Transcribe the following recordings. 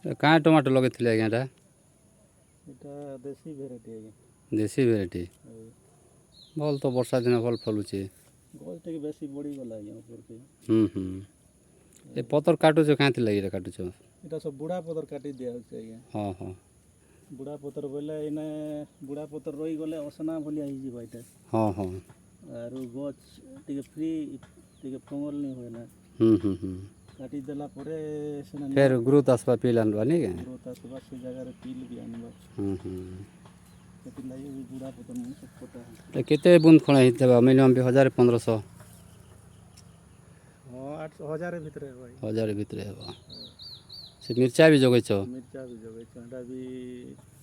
କାଁ ଟମାଟୋ ଲଗେଇଥିଲେ ଆଜ୍ଞା ଏଟା? ଏଟା ଦେଶୀ ଭେରାଇଟି ଆଜ୍ଞା। ଦେଶୀ ଭେରାଇଟି ଭଲ ତ ବର୍ଷା ଦିନ ଭଲ ଫଲୁଛି। ଗଛ ଟିକେ ବେଶୀ ବଢ଼ିଗଲା ଆଜ୍ଞା ଉପରକେ। ଏ ପତର କାଟୁଛ କାଁଥିର୍ ଲାଗି ଏଇଟା କାଟୁଛ? ଏଇଟା ସବୁ ବୁଢ଼ା ପତର କାଟି ଦିଆହେଉଛି ଆଜ୍ଞା। ହଁ ହଁ ବୁଢ଼ା ପତର ବୋଇଲେ ଏଇନେ ବୁଢ଼ା ପତର ରହିଗଲେ ଅସନା ଭଳିଆ ହେଇଯିବ ଏଇଟା। ହଁ ହଁ ଆରୁ ଗଛ ଟିକେ ଫ୍ରି ଟିକେ ଫଙ୍ଗଲ ନି ହୁଏ ନା। କାଟିଦେଲା ପରେ ସେନା ଫେର୍ ଗ୍ରୋଥ୍ ଆସବା ପିଲ୍ ଆନବା ନାଇଁ କେଁ? ଗ୍ରୋଥ୍ ଆସିବା ସେ ଜାଗାରେ ପିଲ୍ ବି ଆଣିବା। ସେଥିଲାଗି ବୁଢ଼ା ପତର ମାନେ ସବୁ କଟା ହେଉଛି। କେତେ ବୁନ୍ଦ ଖଣ୍ଡେ ହେଇଥିବା ମିନିମମ୍ ବି 1000-1500? ହଁ 800-1000 ଭିତରେ ହେବ ଆଜ୍ଞା। 1000 ଭିତରେ ହେବ। ସେ ମିର୍ଚା ବି ଜଗେଇଛ? ମିର୍ଚା ବି ଜଗେଇଛ ହେଟା ବି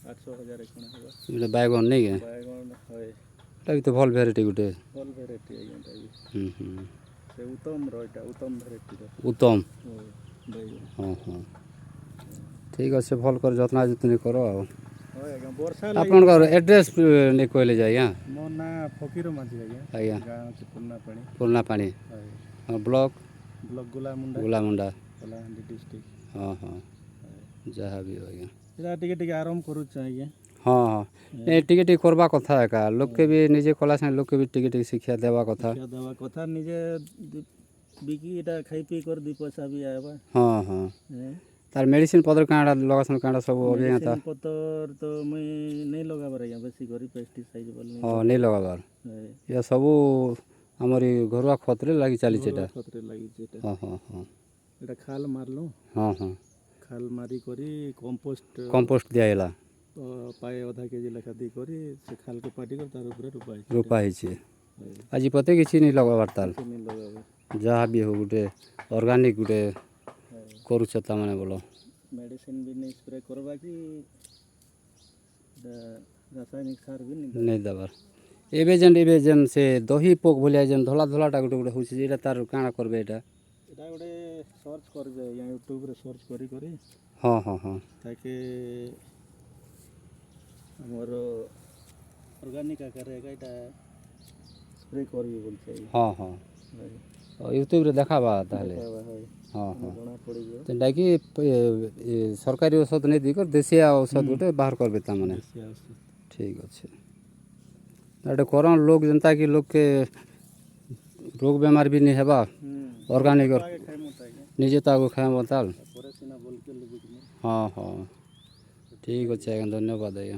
800-1000 ଖଣ୍ଡେ ହେବ। ଏଇଟା ବାଇଗଣ ନାଇଁ କେଁ? ବାଇଗଣ ହଏ। ଏଟା ବି ତ ଭଲ ଭେରାଇଟି ଗୋଟେ। ଭଲ ଭେରାଇଟି ଆଜ୍ଞା ଏଟା ବି। ସେ ଉତ୍ତମର ଏଇଟା ଉତ୍ତମ ଭେରାଇଟିର। ଉତ୍ତମ ବାଇଗଣ। ହଁ ହଁ ଠିକ୍ ଅଛି ଭଲ କରି ଯତ୍ନ ଯତ୍ନି କର ଆଉ। ହଏ ଆଜ୍ଞା ବର୍ଷା ଲାଗି ଆପଣଙ୍କର ଏକା ଆଡ୍ରେସ୍ ନେଇ କହିଲେ ଯେ ଆଜ୍ଞା? ମୋ ନାଁ ଫକୀର ମାଝୀ ଆଜ୍ଞା। ଗାଁ ହେଉଛି ପୁରୁଣା ପାଣି। ପୁରୁଣା ପାଣି ବ୍ଲକ୍ ଗୁଲାମୁଣ୍ଡା କଳାହାଣ୍ଡି ଡିଷ୍ଟ୍ରିକ୍ଟ। ହଁ ହଁ ଯାହା ବି ଆଜ୍ଞା। ସେଟା ଟିକେ ଟିକେ ଆରମ୍ଭ କରୁଛୁ ଆଜ୍ଞା। ହଁ ହଁ ଏ ଟିକେ ଟିକେ କରବା କଥା ଏକା ଲୋକେ ବି ନିଜେ କଲା ସାଙ୍ଗେ ଲୋକେ ବି ଟିକେ ଟିକେ ଶିକ୍ଷା ଦେବା କଥା। ଶିକ୍ଷା ଦେବା କଥା ନିଜେ ବିକି ଏଇଟା ଖାଇ ପିଇ କରି ଦୁଇ ପଇସା ବି ଆଇବା। ହଁ ହଁ ତାର ମେଡ଼ିସିନ୍ ପତ୍ର କାଁଟା ଲଗାସନ୍ କାଁଟା ସବୁ ଅଭିଜ୍ଞତା? ମେଡ଼ିସିନ୍ ପତ୍ର ତ ମୁଇଁ ନେଇ ଲଗାବାର ଆଜ୍ଞା ବେଶୀ କରି ପେଷ୍ଟିସାଇଡ଼୍ ବୋଲି ହଁ ନେଇ ଲଗାବାର ଏ ସବୁ ଆମରି ଘରୁଆ ଖତରେ ଲାଗି ଚାଲିଛି ଘରୁଆ ଏଇଟା। ଖତରେ ଲାଗିଛି ଏଇଟା। ହଁ ହଁ ହଁ ଏଇଟା ଖାଲ ମାରିଲୁ। ହଁ ହଁ ଖାଲ ମାରି କରି କମ୍ପୋଷ୍ଟ ଦିଆହେଲା। ପାଏ ଅଧା କେଜି ଲେଖା ଦେଇ କରି ସେ ଖାଲକୁ ପାଟି କରି ତାର ଉପରେ ରୋପା ହେଇଛି ଆଜି ପତେ କିଛି ନେଇ ଲଗାବାର ତାଲ। କିଛି ନେଇ ଲଗାବାର। ଯାହା ବି ହଉ ଗୋଟେ ଅର୍ଗାନିକ୍ ଗୋଟେ କରୁଛ ତାମାନେ ବୋଲ। ମେଡ଼ିସିନ୍ ବି ନେଇ ସ୍ପ୍ରେ କରବା କି ରାସାୟନିକ ସାର ବି ନେଇ ଦେବାର। ଏବେ ଯେନ୍ ସେ ଦହି ପୋକ ଭଳିଆ ଯେନ୍ ଧଳା ଧଳାଟା ଗୋଟେ ଗୋଟେ ହଉଛି ଏଇଟା ତାର କାଣା କରିବେ ଏଇଟା? ଏଇଟା ଗୋଟେ ସର୍ଚ୍ଚ କରିବେ ଆଜ୍ଞା ୟୁଟ୍ୟୁବରେ ସର୍ଚ୍ଚ କରି କରି ହଁ ହଁ ହଁ ତାକେ ଆମର ଅର୍ଗାନିକ୍ ଆକାରରେ ଏକା ଏଇଟା ସ୍ପ୍ରେ କରିବି ବୋଲୁଛି ଆଜ୍ଞା। ହଁ ହଁ ୟୁଟ୍ୟୁବରେ ଦେଖାବା ତାହେଲେ ଦେଖାବା ହଏ ହଁ ହଁ ଜଣା ପଡ଼ିଯିବ। ଯେନ୍ଟାକି ସରକାରୀ ଔଷଧ ନେଇ ଦେଇକରି ଦେଶିଆ ଔଷଧ ଗୋଟେ ବାହାର କରିବେ ତାମାନେ। ଦେଶିଆ ଔଷଧ। ଠିକ୍ ଅଛି ଏଟେ କରନ୍ ଲୋକ ଯେନ୍ତାକି ଲୋକେ ରୋଗ ବେମାର ବି ନି ହେବା ନିଜେ ଅର୍ଗାନିକ୍ ତ ଆଗେ ଖାଇମୁ ତ ଆଜ୍ଞା ନିଜେ ତାକୁ ଖାଇବ ତାଲ। ତାପରେ ସିନା ବୋଲକେ ଲୋକ ହଁ ହଁ ଠିକ୍ ଅଛି ଆଜ୍ଞା ଧନ୍ୟବାଦ ଆଜ୍ଞା।